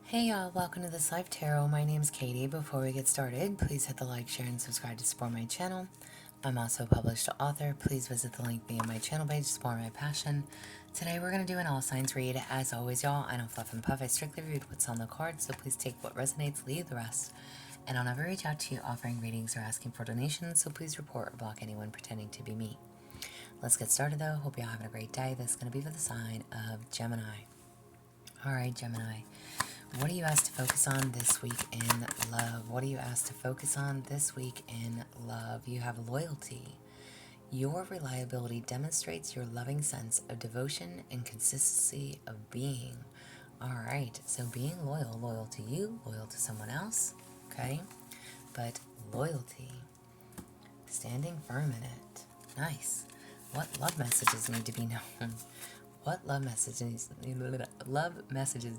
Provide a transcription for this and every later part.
Hey y'all, welcome to This Life Tarot. My name's Katie. Before we get started, please hit the like, share, and subscribe to support my channel. I'm also a published author. Please visit the link via my channel page to support my passion. Today we're going to do an all signs read. As always, y'all, I don't fluff and puff. I strictly read what's on the card, so please take what resonates, leave the rest. And I'll never reach out to you offering readings or asking for donations, so please report or block anyone pretending to be me. Let's get started though. Hope y'all having a great day. This is going to be for the sign of Gemini. Alright, Gemini. What are you asked to focus on this week in love? What are you asked to focus on this week in love? You have loyalty. Your reliability demonstrates your loving sense of devotion and consistency of being. Alright, so being loyal. Loyal to you, loyal to someone else, okay? But loyalty. Standing firm in it. Nice. What love messages need to be known? What love messages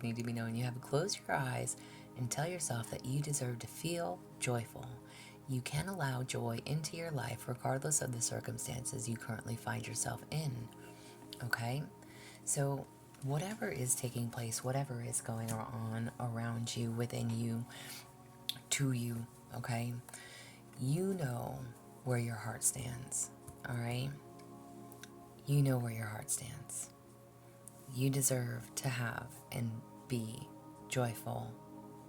need to be known? You have to close your eyes and tell yourself that you deserve to feel joyful. You can allow joy into your life regardless of the circumstances you currently find yourself in. Okay? So whatever is taking place, whatever is going on around you, within you, to you, okay? You know where your heart stands, all right? You know where your heart stands. You deserve to have and be joyful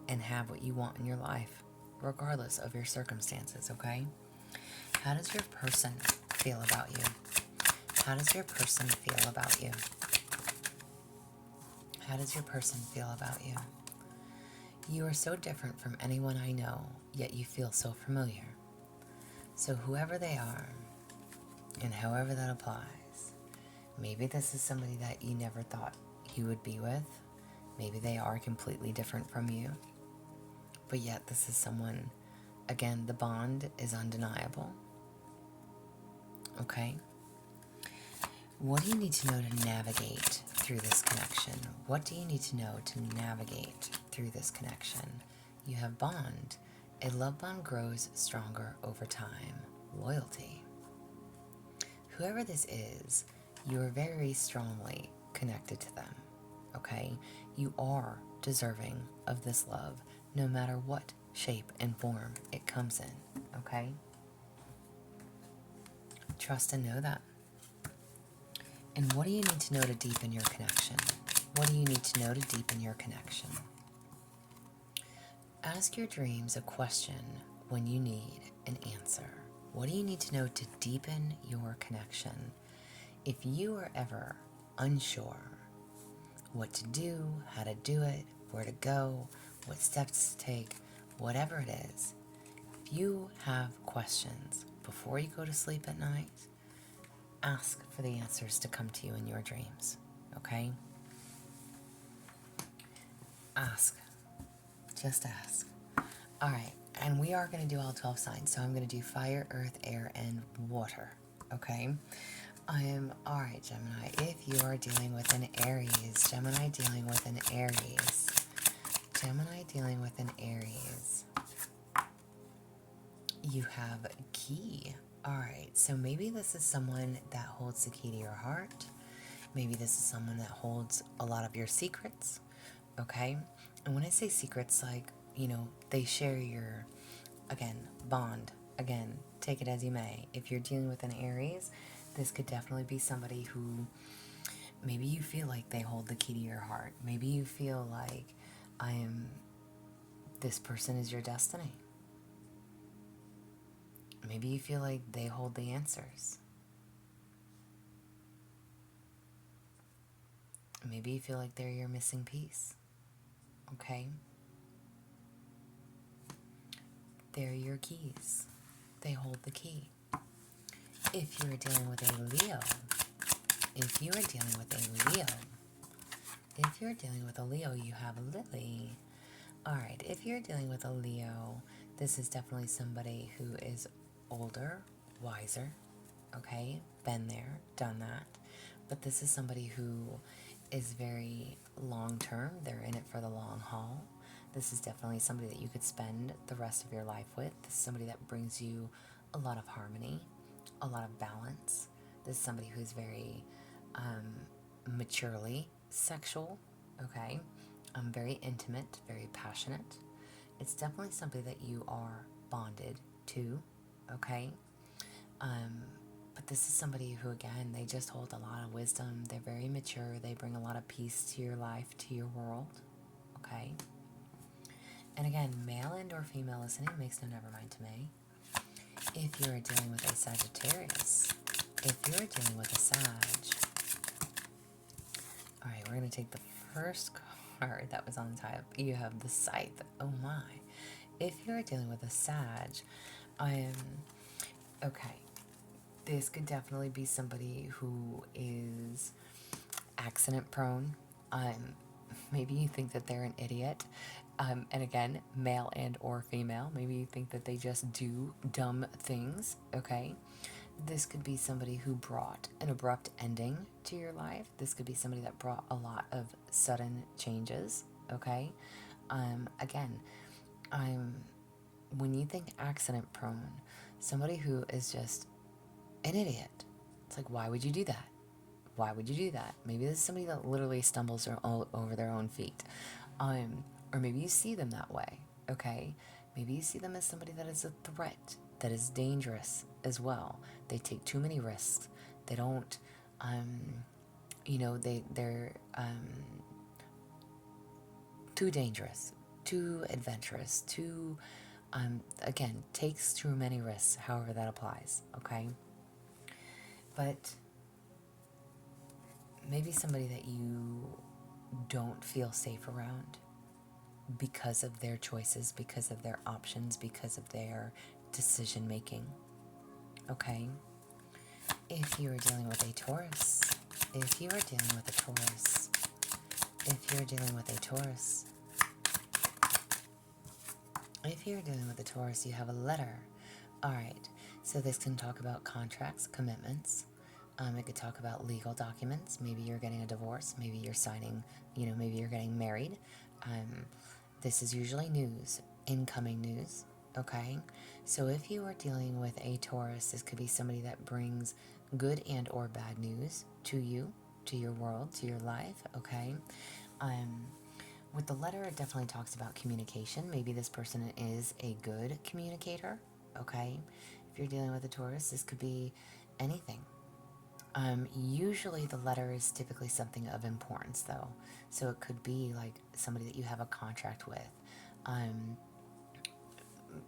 and have what you want in your life, regardless of your circumstances, okay? How does your person feel about you? How does your person feel about you? How does your person feel about you? You are so different from anyone I know, yet you feel so familiar. So whoever they are, and however that applies, maybe this is somebody that you never thought you would be with. Maybe they are completely different from you. But yet this is someone, again, the bond is undeniable. Okay? What do you need to know to navigate through this connection? What do you need to know to navigate through this connection? You have bond. A love bond grows stronger over time. Loyalty. Whoever this is, you are very strongly connected to them, okay? You are deserving of this love, no matter what shape and form it comes in, okay? Trust and know that. And what do you need to know to deepen your connection? What do you need to know to deepen your connection? Ask your dreams a question when you need an answer. What do you need to know to deepen your connection? If you are ever unsure what to do, how to do it, where to go, what steps to take, whatever it is, if you have questions before you go to sleep at night, ask for the answers to come to you in your dreams, okay? Ask. Just ask. All right, and we are going to do all 12 signs, so I'm going to do fire, earth, air, and water, okay? Alright, Gemini, if you are dealing with an Aries, Gemini dealing with an Aries, Gemini dealing with an Aries, you have key. Alright, so maybe this is someone that holds the key to your heart. Maybe this is someone that holds a lot of your secrets, okay? And when I say secrets, like, you know, they share your, again, bond. Again, take it as you may. If you're dealing with an Aries, this could definitely be somebody who maybe you feel like they hold the key to your heart. Maybe you feel like this person is your destiny. Maybe you feel like they hold the answers. Maybe you feel like they're your missing piece. Okay? They're your keys. They hold the key. If you are dealing with a Leo, if you are dealing with a Leo, if you're dealing with a Leo, you have Lily. Alright, if you're dealing with a Leo, this is definitely somebody who is older, wiser, okay? Been there, done that. But this is somebody who is very long-term. They're in it for the long haul. This is definitely somebody that you could spend the rest of your life with. This is somebody that brings you a lot of harmony, a lot of balance. This is somebody who's very maturely sexual, okay? very intimate, very passionate. It's definitely somebody that you are bonded to, okay? Um, but this is somebody who, again, they just hold a lot of wisdom. They're very mature. They bring a lot of peace to your life, to your world, okay? And again, male and or female listening makes no never mind to me. If you're dealing with a Sagittarius, if you're dealing with a Sag, all right, we're going to take the first card that was on top. You have the Scythe. Oh my. If you're dealing with a Sag, okay, this could definitely be somebody who is accident prone. Maybe you think that they're an idiot. And again, male and or female. Maybe you think that they just do dumb things, okay? This could be somebody who brought an abrupt ending to your life. This could be somebody that brought a lot of sudden changes, okay? Again, when you think accident prone, somebody who is just an idiot. It's like, why would you do that? Why would you do that? Maybe this is somebody that literally stumbles all over their own feet. Or maybe you see them that way, okay? Maybe you see them as somebody that is a threat, that is dangerous as well. They take too many risks. They don't, they're too dangerous, too adventurous, too, again, takes too many risks, however that applies, okay? But maybe somebody that you don't feel safe around because of their choices, because of their options, because of their decision making, okay? If you are dealing with a Taurus, if you are dealing with a Taurus, if you're dealing with a Taurus, if you're dealing with a Taurus, you have a letter. All right, so this can talk about contracts, commitments. It could talk about legal documents. Maybe you're getting a divorce. Maybe you're signing, maybe you're getting married. This is usually news, incoming news, okay? So if you are dealing with a Taurus, this could be somebody that brings good and or bad news to you, to your world, to your life, okay? With the letter, it definitely talks about communication. Maybe this person is a good communicator, okay? If you're dealing with a Taurus, this could be anything. Usually the letter is typically something of importance, though. So it could be like somebody that you have a contract with.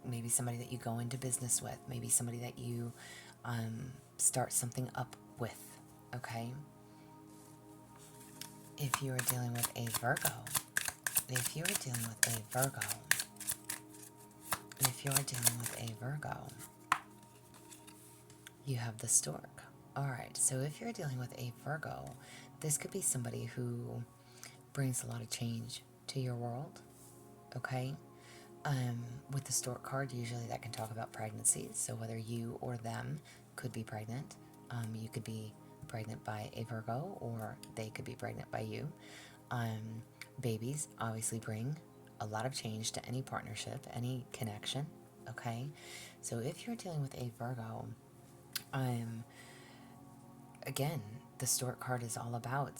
Maybe somebody that you go into business with. Maybe somebody that you start something up with, okay? If you are dealing with a Virgo, if you are dealing with a Virgo, if you are dealing with a Virgo, you have the Stork. Alright, so if you're dealing with a Virgo, this could be somebody who brings a lot of change to your world, okay? With the Stork card, usually that can talk about pregnancies, so whether you or them could be pregnant. You could be pregnant by a Virgo, or they could be pregnant by you. Babies obviously bring a lot of change to any partnership, any connection, okay? So if you're dealing with a Virgo, again, the Stork card is all about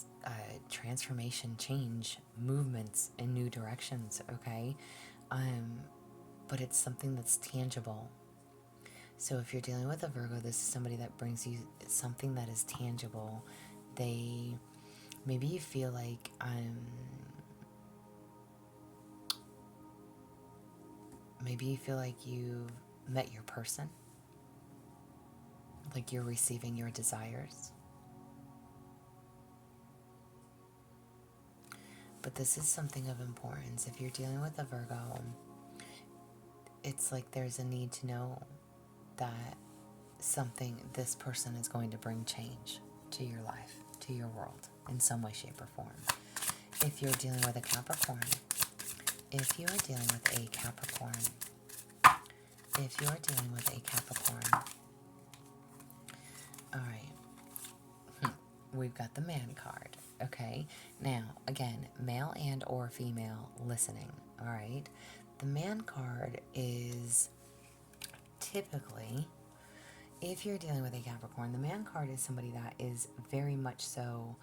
transformation, change, movements in new directions, okay? But it's something that's tangible. So if you're dealing with a Virgo, this is somebody that brings you something that is tangible. Maybe you feel like, maybe you feel like you've met your person. Like you're receiving your desires. But this is something of importance. If you're dealing with a Virgo, it's like there's a need to know that this person is going to bring change to your life, to your world, in some way, shape, or form. If you're dealing with a Capricorn, if you are dealing with a Capricorn, if you are dealing with a Capricorn, all right, we've got the Man card, okay? Now, again, male and or female listening, all right? The Man card is typically, if you're dealing with a Capricorn, the Man card is somebody that is very much so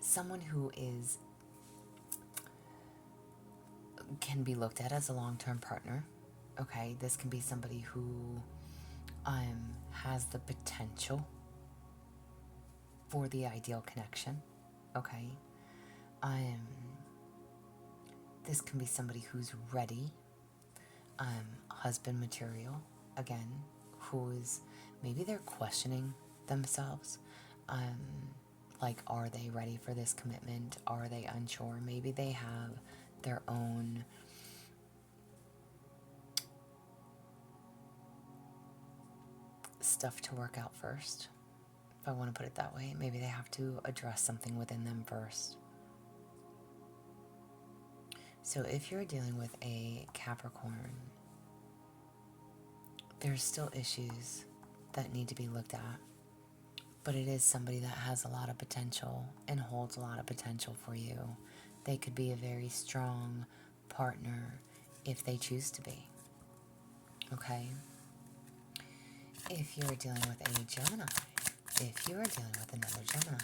someone who is can be looked at as a long-term partner. Okay, this can be somebody who has the potential for the ideal connection. Okay, this can be somebody who's ready, husband material, again, who's, maybe they're questioning themselves, like, are they ready for this commitment? Are they unsure? Maybe they have their own stuff to work out first, if I want to put it that way. Maybe they have to address something within them first. So if you're dealing with a Capricorn, there's still issues that need to be looked at, but it is somebody that has a lot of potential and holds a lot of potential for you. They could be a very strong partner if they choose to be. Okay? If you're dealing with a Gemini, if you're dealing with another Gemini,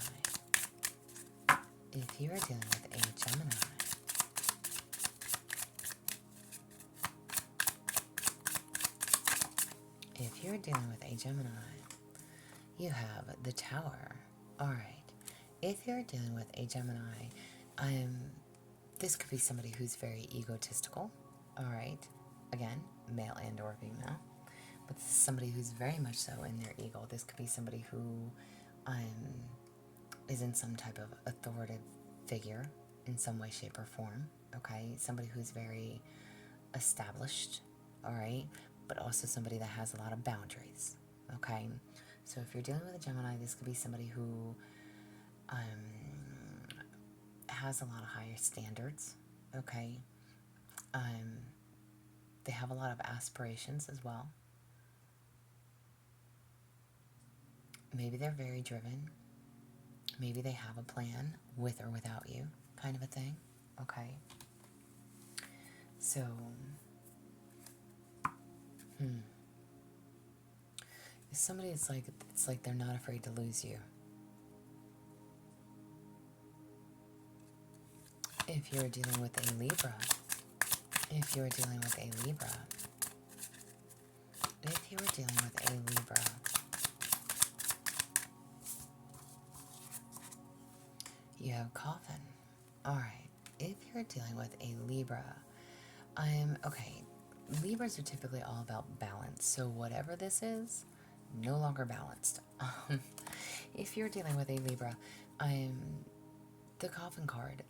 if you're dealing with a Gemini, if you're dealing with a Gemini, you have the Tower. Alright. If you're dealing with a Gemini, this could be somebody who's very egotistical. Alright. Again, male and or female. But this is somebody who's very much so in their ego. This could be somebody who is in some type of authoritative figure in some way, shape, or form. Okay? Somebody who's very established. Alright? But also somebody that has a lot of boundaries. Okay? So if you're dealing with a Gemini, this could be somebody who has a lot of higher standards. Okay? They have a lot of aspirations as well. Maybe they're very driven. Maybe they have a plan with or without you, kind of a thing. Okay? So, if somebody, it's like they're not afraid to lose you. If you're dealing with a Libra, if you're dealing with a Libra, if you're dealing with a Libra, you have Coffin. Alright, if you're dealing with a Libra, okay, Libras are typically all about balance, so whatever this is, no longer balanced. If you're dealing with a Libra, the Coffin card,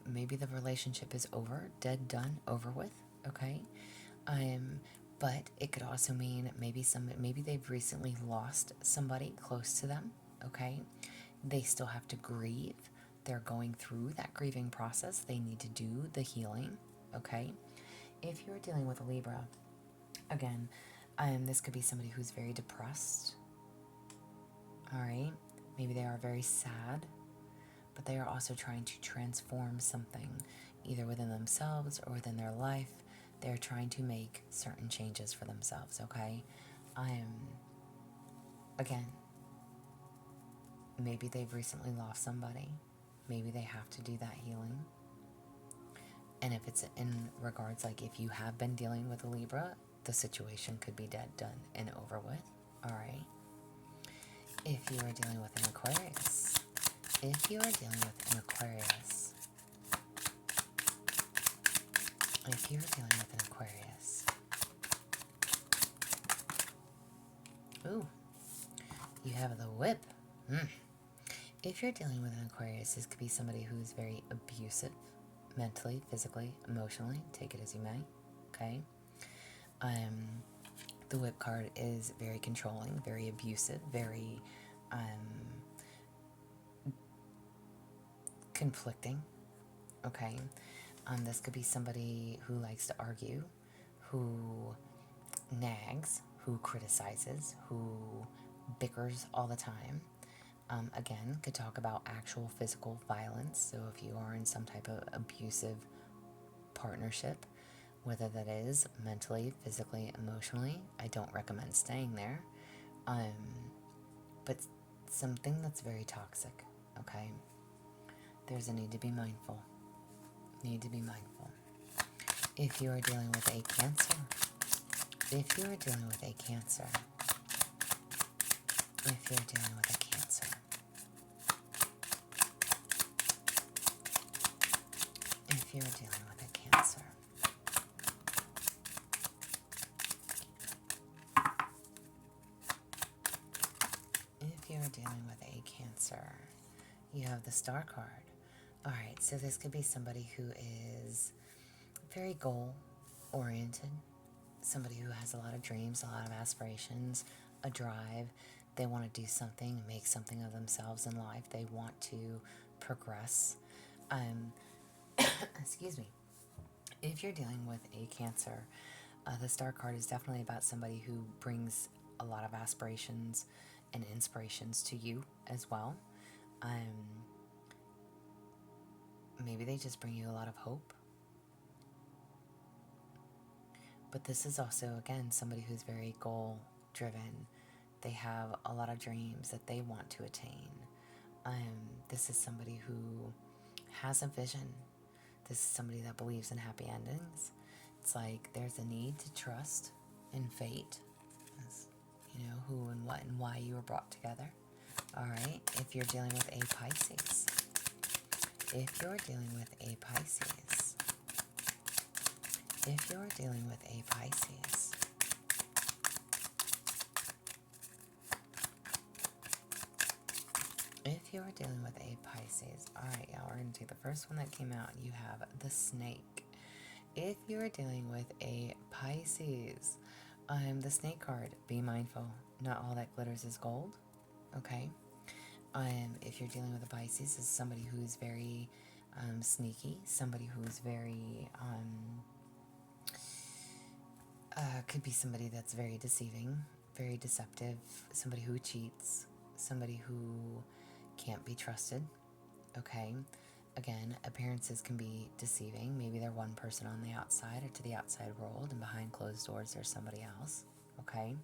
maybe the relationship is over, dead, done, over with, okay? But it could also mean maybe they've recently lost somebody close to them, okay? They still have to grieve. They're going through that grieving process. They need to do the healing, okay? If you're dealing with a Libra, again, this could be somebody who's very depressed, all right? Maybe they are very sad, but they are also trying to transform something, either within themselves or within their life. They're trying to make certain changes for themselves, okay? Again, maybe they've recently lost somebody. Maybe they have to do that healing. And if it's in regards, like if you have been dealing with a Libra, the situation could be dead, done, and over with, all right? If you are dealing with an Aquarius, if you are dealing with an Aquarius, if you're dealing with an Aquarius, ooh, you have the Whip. If you're dealing with an Aquarius, this could be somebody who's very abusive, mentally, physically, emotionally, take it as you may, okay? The Whip card is very controlling, very abusive, very conflicting, okay? This could be somebody who likes to argue, who nags, who criticizes, who bickers all the time. Again, could talk about actual physical violence. So if you are in some type of abusive partnership, whether that is mentally, physically, emotionally, I don't recommend staying there. But something that's very toxic, okay? There's a need to be mindful. Need to be mindful. If you are dealing with a Cancer, if you are dealing with a Cancer, if you're dealing with a Cancer, if you're dealing with a Cancer, if you're dealing with a Cancer, you have the Star card. Alright, so this could be somebody who is very goal-oriented, somebody who has a lot of dreams, a lot of aspirations, a drive. They want to do something, make something of themselves in life. They want to progress. Excuse me. If you're dealing with a Cancer, the Star card is definitely about somebody who brings a lot of aspirations and inspirations to you as well. Maybe they just bring you a lot of hope. But this is also, again, somebody who's very goal-driven. They have a lot of dreams that they want to attain. This is somebody who has a vision. This is somebody that believes in happy endings. It's like there's a need to trust in fate. You know, who and what and why you were brought together. Alright, if you're dealing with a Pisces. If you're dealing with a Pisces. If you're dealing with a Pisces. If you're dealing with a Pisces. Alright, y'all, we're going to take the first one that came out. You have the Snake. If you're dealing with a Pisces, the Snake card, be mindful. Not all that glitters is gold. Okay? If you're dealing with a Pisces, is somebody who's very sneaky, somebody who's very, could be somebody that's very deceiving, very deceptive, somebody who cheats, somebody who can't be trusted, okay? Again, appearances can be deceiving. Maybe they're one person on the outside or to the outside world, and behind closed doors there's somebody else, okay?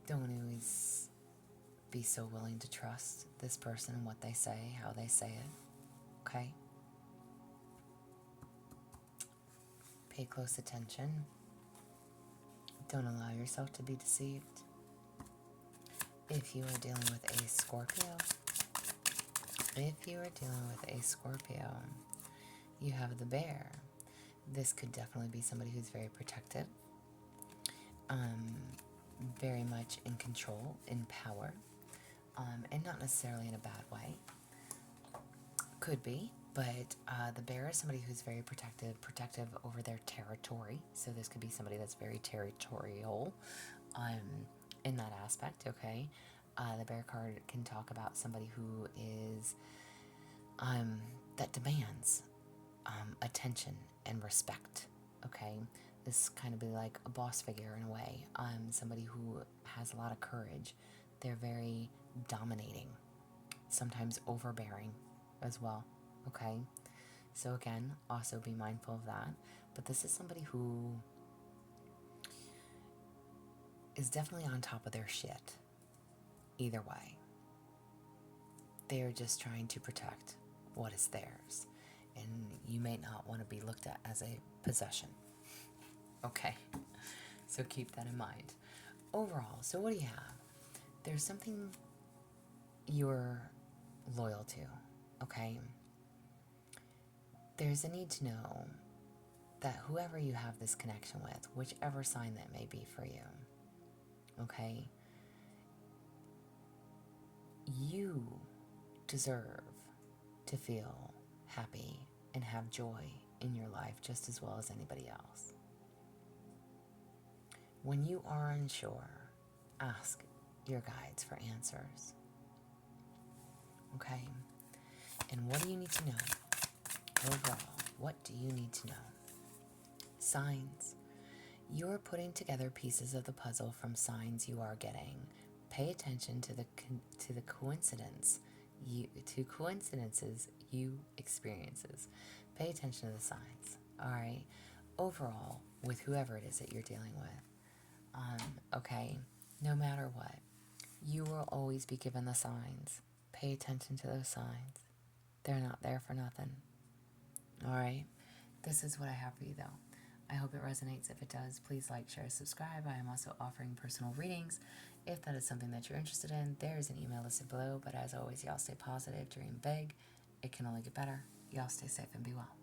Don't always be so willing to trust this person and what they say, how they say it, okay? Pay close attention. Don't allow yourself to be deceived. If you are dealing with a Scorpio, if you are dealing with a Scorpio, you have the Bear. This could definitely be somebody who's very protective, very much in control, in power, and not necessarily in a bad way. Could be, but the Bear is somebody who's very protective over their territory. So this could be somebody that's very territorial in that aspect, okay? The Bear card can talk about somebody who is, that demands attention and respect, okay? This kind of be like a boss figure in a way, somebody who has a lot of courage. They're very dominating, sometimes overbearing as well, okay? So again, also be mindful of that. But this is somebody who is definitely on top of their shit. Either way. They're just trying to protect what is theirs. And you may not want to be looked at as a possession. Okay? So keep that in mind. Overall, so what do you have? There's something you're loyal to, okay? There's a need to know that whoever you have this connection with, whichever sign that may be for you, okay, you deserve to feel happy and have joy in your life just as well as anybody else. When you are unsure, ask your guides for answers. Okay? And what do you need to know? Overall, what do you need to know? Signs. You're putting together pieces of the puzzle from signs you are getting. Pay attention to the coincidences you experiences. Pay attention to the signs. All right. Overall, with whoever it is that you're dealing with. Okay. No matter what, you will always be given the signs. Pay attention to those signs. They're not there for nothing. Alright? This is what I have for you, though. I hope it resonates. If it does, please like, share, subscribe. I am also offering personal readings. If that is something that you're interested in, there is an email listed below. But as always, y'all stay positive, dream big. It can only get better. Y'all stay safe and be well.